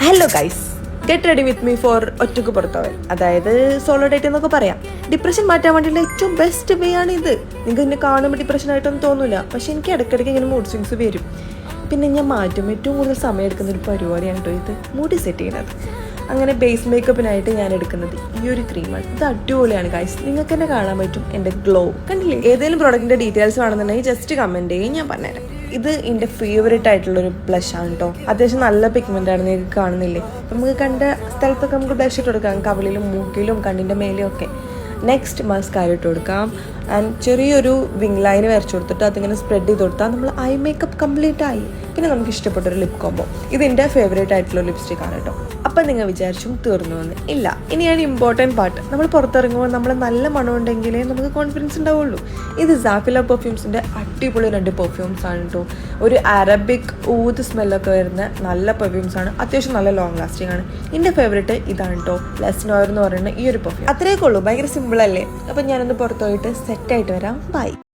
Hello guys, get ready with me for ഒറ്റക്ക് പുറത്തവൻ, അതായത് solo date എന്നൊക്കെ പറയാം. ഡിപ്രഷൻ മാറ്റാൻ വേണ്ടിയുള്ള ഏറ്റവും ബെസ്റ്റ് വേ ആണ് ഇത്. നിങ്ങൾക്ക് എന്നെ കാണുമ്പോൾ ഡിപ്രഷൻ ആയിട്ടൊന്നും തോന്നില്ല, പക്ഷെ എനിക്ക് ഇടയ്ക്കിടയ്ക്ക് ഇങ്ങനെ മൂഡ് സ്വിങ്സ് വരും. പിന്നെ ഞാൻ മാറ്റും ഏറ്റവും കൂടുതൽ സമയം എടുക്കുന്ന ഒരു പരിപാടിയാണ് കേട്ടോ ഇത്, മുടി സെറ്റ് ചെയ്യുന്നത്. അങ്ങനെ ബേസ് മേക്കപ്പിനായിട്ട് ഞാൻ എടുക്കുന്നത് ഈ ഒരു ക്രീമാണ്. ഇത് അടിപൊളിയാണ് ഗൈസ്, നിങ്ങൾക്ക് തന്നെ കാണാൻ പറ്റും എൻ്റെ ഗ്ലോ കണ്ടില്ലേ. ഏതെങ്കിലും പ്രോഡക്റ്റിൻ്റെ ഡീറ്റെയിൽസ് വേണമെന്നുണ്ടെങ്കിൽ ജസ്റ്റ് കമൻറ്റ് ചെയ്യും, ഞാൻ പറഞ്ഞുതരാം. ഇത് എൻ്റെ ഫേവറേറ്റ് ആയിട്ടുള്ളൊരു ബ്ലഷ് ആണ് കേട്ടോ. അത്യാവശ്യം നല്ല പിഗ്മെൻ്റ് ആണ്, നിങ്ങൾക്ക് കാണുന്നില്ലേ. നമുക്ക് കണ്ട സ്ഥലത്തൊക്കെ നമുക്ക് ബ്ലഷ് ഇട്ട് കൊടുക്കാം, കവിളിലും മൂക്കിലും കണ്ണിൻ്റെ മേലും ഒക്കെ. നെക്സ്റ്റ് മസ്കാര ഇട്ട് കൊടുക്കാം. ആൻഡ് ചെറിയൊരു വിങ് ലൈൻ വരച്ചു കൊടുത്തിട്ട് അതിങ്ങനെ സ്പ്രെഡ് ചെയ്ത് കൊടുത്താൽ നമ്മൾ ഐ മേക്കപ്പ് കംപ്ലീറ്റ് ആയി. പിന്നെ നമുക്ക് ഇഷ്ടപ്പെട്ടൊരു ലിപ് കോംബോ. ഇത് എൻ്റെ ഫേവറേറ്റ് ആയിട്ടുള്ള ലിപ്സ്റ്റിക് ആണ് കേട്ടോ. അപ്പം നിങ്ങൾ വിചാരിച്ചും തീർന്നു വന്ന് ഇല്ല, ഇനിയാണ് ഇമ്പോർട്ടൻറ്റ് പാർട്ട്. നമ്മൾ പുറത്തിറങ്ങുമ്പോൾ നമ്മൾ നല്ല മണം ഉണ്ടെങ്കിലേ നമുക്ക് കോൺഫിഡൻസ് ഉണ്ടാവുള്ളൂ. ഇത് സാഫില പെർഫ്യൂംസിൻ്റെ അടിപൊളി 2 പെർഫ്യൂംസ് ആണ് കേട്ടോ. ഒരു അറബിക് ഊത് സ്മെല്ലൊക്കെ വരുന്ന നല്ല പെർഫ്യൂംസ് ആണ്, അത്യാവശ്യം നല്ല ലോങ് ലാസ്റ്റിംഗ് ആണ്. എൻ്റെ ഫേവറേറ്റ് ഇതാണ് കേട്ടോ, ലെസ് നോയർ എന്ന് പറയുന്ന ഈ ഒരു പെർഫ്യൂം. അത്രയൊക്കെ ഉള്ളൂ, ഭയങ്കര സിമ്പിൾ അല്ലേ. അപ്പം ഞാനൊന്ന് പുറത്തു പോയിട്ട് സെറ്റായിട്ട് വരാം. ബൈ.